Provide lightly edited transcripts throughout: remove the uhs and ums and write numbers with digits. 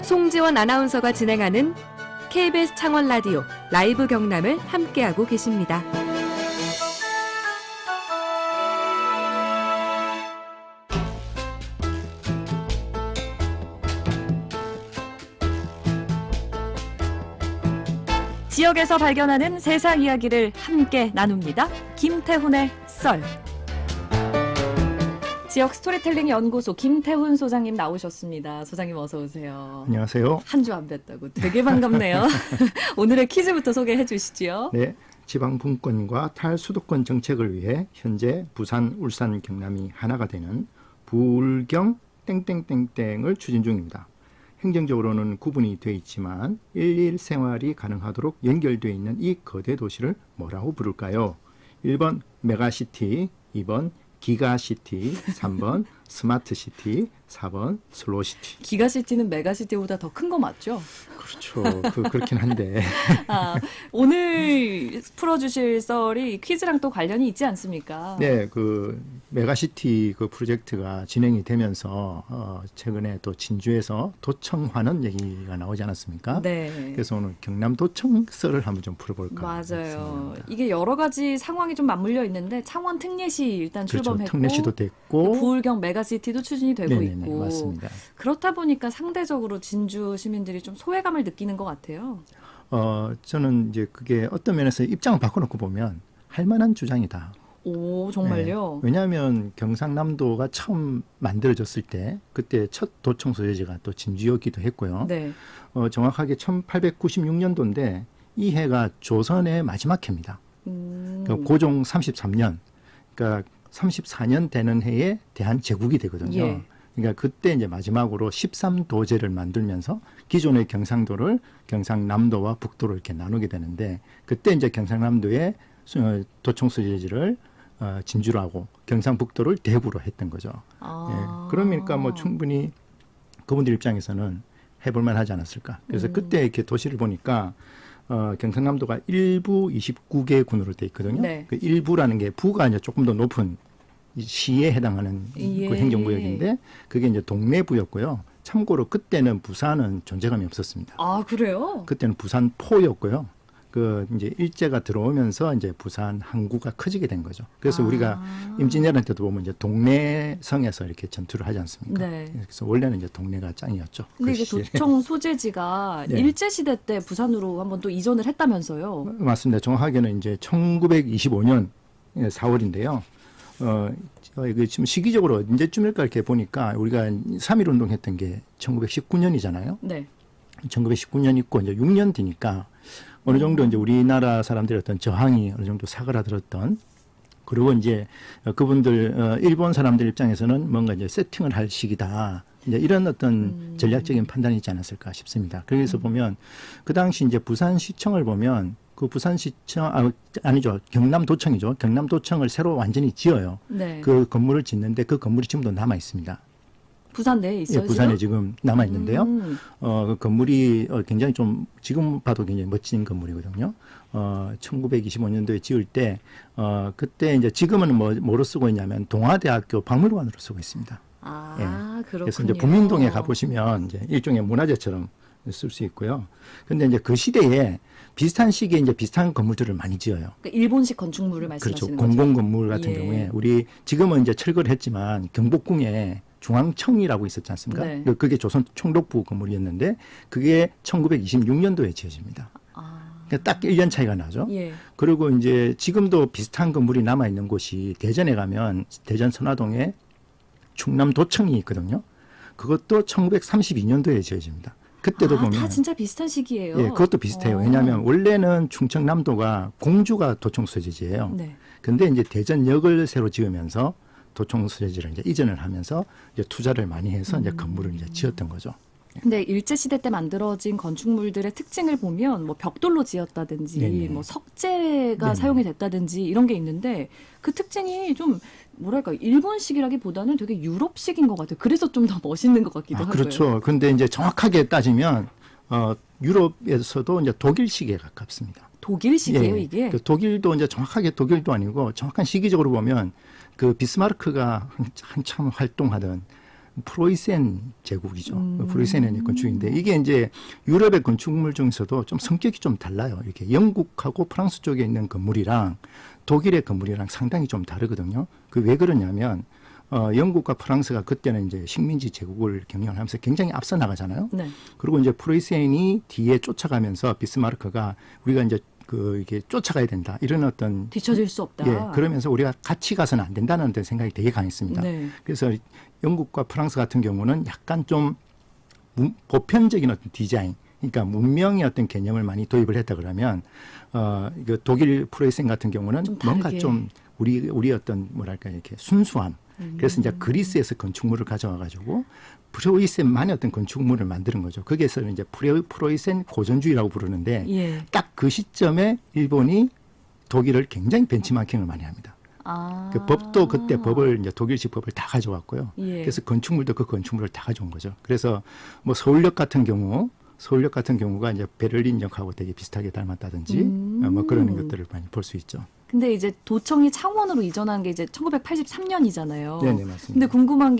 송지원 아나운서가 진행하는 KBS 창원 라디오 라이브 경남을 함께하고 계십니다. 지역에서 발견하는 세상 이야기를 함께 나눕니다. 김태훈의 썰. 지역 스토리텔링 연구소 김태훈 소장님 나오셨습니다. 소장님 어서 오세요. 안녕하세요. 한 주 안 뵀다고 되게 반갑네요. 오늘의 퀴즈부터 소개해 주시죠. 네, 지방 분권과 탈수도권 정책을 위해 현재 부산, 울산, 경남이 하나가 되는 부울경 땡땡땡땡을 추진 중입니다. 행정적으로는 구분이 돼 있지만 일일 생활이 가능하도록 연결되어 있는 이 거대 도시를 뭐라고 부를까요? 1번 메가시티, 2번 기가시티, 3번 스마트시티, 4번 슬로시티. 기가시티는 메가시티보다 더 큰 거 맞죠? 그렇죠. 그렇긴 한데. 오늘 풀어주실 썰이 퀴즈랑 또 관련이 있지 않습니까? 네, 그 메가시티 그 프로젝트가 진행이 되면서 최근에 또 진주에서 도청하는 얘기가 나오지 않았습니까? 네. 그래서 오늘 경남 도청 썰을 한번 좀 풀어볼까. 맞아요. 했습니다. 이게 여러 가지 상황이 좀 맞물려 있는데 창원 특례시 일단 그렇죠. 출범했고, 특례시도 됐고, 부울경 메가시티도 추진이 되고 네네네, 있고, 맞습니다. 그렇다 보니까 상대적으로 진주 시민들이 좀 소외감을 느끼는 것 같아요. 저는 이제 그게 어떤 면에서 입장을 바꿔놓고 보면 할 만한 주장이다. 오, 정말요? 네. 왜냐하면 경상남도가 처음 만들어졌을 때 그때 첫 도청 소재지가 또 진주였기도 했고요. 네. 정확하게 1896년도인데 이 해가 조선의 마지막 해입니다. 그러니까 고종 33년, 그러니까 34년 되는 해에 대한제국이 되거든요. 예. 그러니까 그때 이제 마지막으로 13도제를 만들면서 기존의 경상도를 경상남도와 북도로 이렇게 나누게 되는데 그때 이제 경상남도의 도청 소재지를 진주로 하고 경상북도를 대구로 했던 거죠. 예. 그러니까 뭐 충분히 그분들 입장에서는 해볼만 하지 않았을까. 그래서 그때 이렇게 도시를 보니까 경상남도가 일부 29개 군으로 돼 있거든요. 네. 그 일부라는 게 부가 이제 조금 더 높은 시에 해당하는 예. 그 행정구역인데 그게 이제 동래부였고요. 참고로 그때는 부산은 존재감이 없었습니다. 아, 그래요? 그때는 부산포였고요. 그 이제 일제가 들어오면서 이제 부산 항구가 커지게 된 거죠. 그래서 우리가 임진왜란 때도 보면 이제 동래성에서 이렇게 전투를 하지 않습니까? 네. 그래서 원래는 이제 동래가 짱이었죠. 근데 그 이게 시절에. 도청 소재지가 네. 일제시대 때 부산으로 한번 또 이전을 했다면서요? 맞습니다. 정확하게는 이제 1925년 4월인데요. 이거 지금 시기적으로 언제쯤일까 이렇게 보니까 우리가 3.1 운동 했던 게 1919년이잖아요. 네. 1919년 있고 이제 6년 뒤니까 어느 정도 이제 우리나라 사람들의 어떤 저항이 어느 정도 사그라들었던 그리고 이제 그분들 일본 사람들 입장에서는 뭔가 이제 세팅을 할 시기다. 이제 이런 어떤 전략적인 판단이 있지 않았을까 싶습니다. 그래서 보면 그 당시 이제 부산시청을 보면 그 부산시청 아니죠. 경남도청이죠. 경남도청을 새로 완전히 지어요. 네. 그 건물을 짓는데 그 건물이 지금도 남아 있습니다. 부산 내에 있어요? 예, 부산에 지금 남아 있는데요. 그 건물이 굉장히 좀 지금 봐도 굉장히 멋진 건물이거든요. 1925년도에 지을 때 그때 이제 지금은 뭐로 쓰고 있냐면 동아대학교 박물관으로 쓰고 있습니다. 아, 예. 그렇군요. 그래서 이제 부민동에 가보시면 이제 일종의 문화재처럼 쓸 수 있고요. 근데 이제 그 시대에 비슷한 시기에 이제 비슷한 건물들을 많이 지어요. 그러니까 일본식 건축물을 그렇죠. 말씀하시는 거죠? 공공 건물 같은 예. 경우에 우리 지금은 이제 철거를 했지만 경복궁에 중앙청이라고 있었지 않습니까? 네. 그게 조선 총독부 건물이었는데 그게 1926년도에 지어집니다. 그러니까 딱 1년 차이가 나죠. 예. 그리고 이제 지금도 비슷한 건물이 남아 있는 곳이 대전에 가면 대전 선화동에 충남도청이 있거든요. 그것도 1932년도에 지어집니다. 그때도 보면 다 진짜 비슷한 시기예요. 예, 그것도 비슷해요. 왜냐하면 원래는 충청남도가 공주가 도청 소재지예요. 네. 근데 이제 대전역을 새로 지으면서 도청 소재지를 이제 이전을 하면서 이제 투자를 많이 해서 이제 건물을 이제 지었던 거죠. 근데 일제 시대 때 만들어진 건축물들의 특징을 보면 뭐 벽돌로 지었다든지 네네. 뭐 석재가 네네. 사용이 됐다든지 이런 게 있는데 그 특징이 좀 뭐랄까 일본식이라기보다는 되게 유럽식인 것 같아요. 그래서 좀 더 멋있는 것 같기도 하고요. 그렇죠. 근데 이제 정확하게 따지면 유럽에서도 이제 독일식에 가깝습니다. 독일식이에요, 예, 이게? 그 독일도 이제 정확하게 독일도 아니고 정확한 시기적으로 보면 그 비스마르크가 한참 활동하던 프로이센 제국이죠. 프로이센의 건축인데 이게 이제 유럽의 건축물 중에서도 좀 성격이 좀 달라요. 이렇게 영국하고 프랑스 쪽에 있는 건물이랑 독일의 건물이랑 상당히 좀 다르거든요. 그 왜 그러냐면 영국과 프랑스가 그때는 이제 식민지 제국을 경영을 하면서 굉장히 앞서 나가잖아요. 네. 그리고 이제 프로이센이 뒤에 쫓아가면서 비스마르크가 우리가 이제 이게 쫓아가야 된다. 이런 어떤 뒤처질 수 없다. 예, 그러면서 우리가 같이 가서는 안 된다는 어떤 생각이 되게 강했습니다. 네. 그래서 영국과 프랑스 같은 경우는 약간 좀 보편적인 어떤 디자인, 그러니까 문명의 어떤 개념을 많이 도입을 했다 그러면 이거 독일 프로이센 같은 경우는 좀 뭔가 다르게. 좀 우리 어떤 뭐랄까 이렇게 순수함. 그래서 이제 그리스에서 건축물을 가져와 가지고 프로이센만의 어떤 건축물을 만드는 거죠. 거기에서는 이제 프로이센 고전주의라고 부르는데 예. 딱 그 시점에 일본이 독일을 굉장히 벤치마킹을 많이 합니다. 아. 그 법도 그때 법을 이제 독일식 법을 다 가져왔고요. 예. 그래서 건축물도 그 건축물을 다 가져온 거죠. 그래서 뭐 서울역 같은 경우가 이제 베를린역하고 되게 비슷하게 닮았다든지 뭐 그런 것들을 많이 볼 수 있죠. 근데 이제 도청이 창원으로 이전한 게 이제 1983년이잖아요. 네네 맞습니다. 근데 궁금한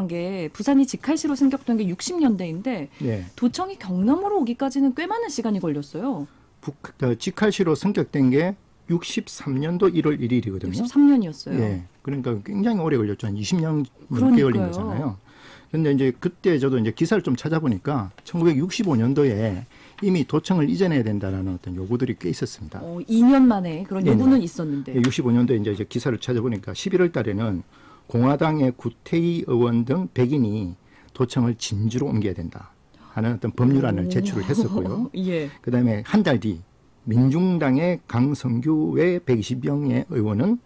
게 부산이 직할시로 승격된 게 60년대인데 네. 도청이 경남으로 오기까지는 꽤 많은 시간이 걸렸어요. 직할시로 승격된 게 63년도 1월 1일이거든요. 63년이었어요. 예. 그러니까 굉장히 오래 걸렸죠. 한 20년 넘게 그러니까요. 걸린 거잖아요. 근데 이제 그때 저도 이제 기사를 좀 찾아보니까 1965년도에 이미 도청을 이전해야 된다라는 어떤 요구들이 꽤 있었습니다. 2년 만에 그런 네네. 요구는 있었는데. 65년도에 이제 기사를 찾아보니까 11월 달에는 공화당의 구태희 의원 등 100인이 도청을 진주로 옮겨야 된다 하는 어떤 법률안을 제출을 했었고요. 예. 그다음에 한 달 뒤 민중당의 강성규 외 120명의 의원은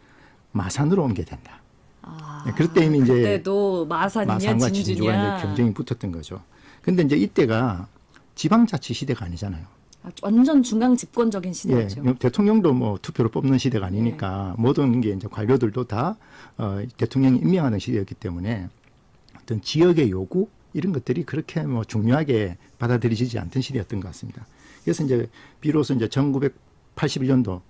마산으로 옮겨야 된다. 아, 네, 그때 이미 이제 그때도 마산이냐 마산과 진주가 진주냐. 이제 경쟁이 붙었던 거죠. 근데 이제 이때가 지방자치 시대가 아니잖아요. 완전 중앙 집권적인 예, 시대였죠. 대통령도 뭐 투표로 뽑는 시대가 아니니까 모든 게 이제 관료들도 다 대통령이 임명하는 시대였기 때문에 어떤 지역의 요구 이런 것들이 그렇게 뭐 중요하게 받아들여지지 않던 시대였던 것 같습니다. 그래서 이제 비로소 이제 1981년도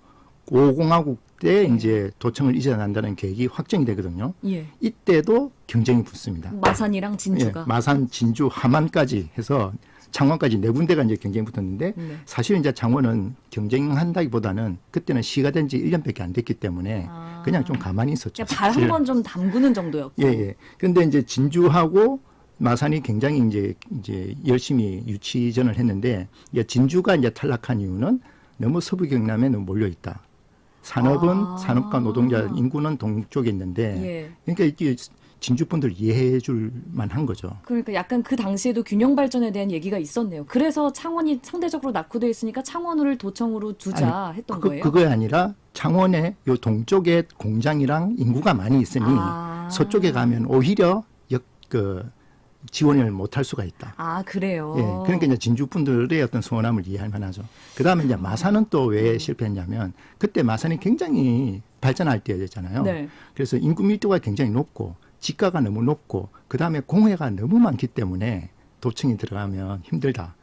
5공화국 때 이제 도청을 이전한다는 계획이 확정이 되거든요. 예. 이때도 경쟁이 붙습니다. 마산이랑 진주가. 예, 마산, 진주, 함안까지 해서 창원까지 네 군데가 이제 경쟁이 붙었는데 네. 사실 이제 창원은 경쟁한다기보다는 그때는 시가 된 지 1년밖에 안 됐기 때문에 그냥 좀 가만히 있었죠. 발 한 번 좀 담그는 정도였고. 예, 예. 근데 이제 진주하고 마산이 굉장히 이제 열심히 유치전을 했는데 이제 진주가 이제 탈락한 이유는 너무 서부 경남에 너무 몰려 있다. 산업은 산업과 노동자 인구는 동쪽에 있는데 예. 그러니까 이게 진주 분들 이해해 줄 만한 거죠. 그러니까 약간 그 당시에도 균형 발전에 대한 얘기가 있었네요. 그래서 창원이 상대적으로 낙후돼 있으니까 창원을 도청으로 두자 했던 거예요. 그거에 아니라 창원의 요 동쪽에 공장이랑 인구가 많이 있으니 서쪽에 가면 오히려 지원을 못할 수가 있다. 아, 그래요. 예, 그러니까 이제 진주 분들의 어떤 서운함을 이해할 만하죠. 그 다음에 이제 마산은 또 왜 실패했냐면 그때 마산이 굉장히 발전할 때였잖아요. 네. 그래서 인구 밀도가 굉장히 높고 지가가 너무 높고 그 다음에 공회가 너무 많기 때문에 도청이 들어가면 힘들다.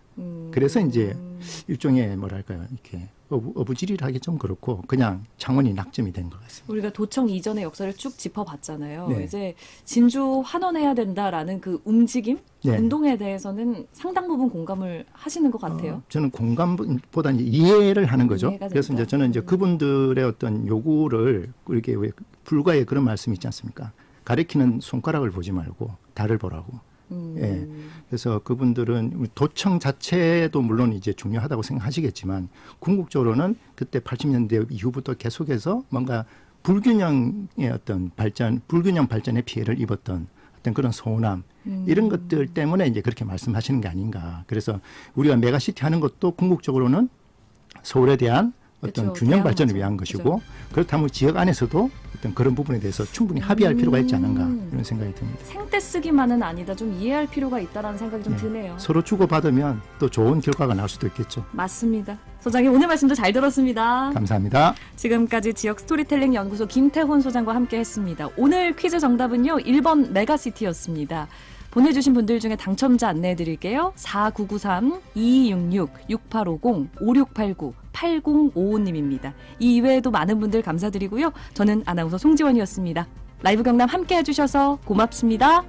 그래서 이제 일종의 뭐랄까요, 이렇게 어부지리하기 좀 그렇고 그냥 창원이 낙점이 된 것 같습니다. 우리가 도청 이전의 역사를 쭉 짚어봤잖아요. 네. 이제 진주 환원해야 된다라는 그 움직임, 네. 운동에 대해서는 상당 부분 공감을 하시는 것 같아요. 저는 공감보다는 이해를 하는 거죠. 이해가 그래서 된다. 이제 저는 이제 그분들의 어떤 요구를 이렇게 왜 불가의 그런 말씀이 있지 않습니까? 가리키는 손가락을 보지 말고 달을 보라고. 예. 그래서 그분들은 도청 자체도 물론 이제 중요하다고 생각하시겠지만 궁극적으로는 그때 80년대 이후부터 계속해서 뭔가 불균형의 어떤 불균형 발전의 피해를 입었던 어떤 그런 서운함 이런 것들 때문에 이제 그렇게 말씀하시는 게 아닌가. 그래서 우리가 메가시티 하는 것도 궁극적으로는 서울에 대한 어떤 그렇죠. 균형 발전을 대안하죠. 위한 것이고 그렇다면 지역 안에서도 어떤 그런 부분에 대해서 충분히 합의할 필요가 있지 않은가 이런 생각이 듭니다. 생떼 쓰기만은 아니다. 좀 이해할 필요가 있다라는 생각이 좀 드네요. 서로 주고받으면 또 좋은 결과가 나올 수도 있겠죠. 맞습니다. 소장님 오늘 말씀도 잘 들었습니다. 감사합니다. 지금까지 지역 스토리텔링 연구소 김태훈 소장과 함께했습니다. 오늘 퀴즈 정답은요. 1번 메가시티였습니다. 보내주신 분들 중에 당첨자 안내해드릴게요. 4993-2266-6850-5689-8055님입니다. 이 이외에도 많은 분들 감사드리고요. 저는 아나운서 송지원이었습니다. 라이브 경남 함께 해주셔서 고맙습니다.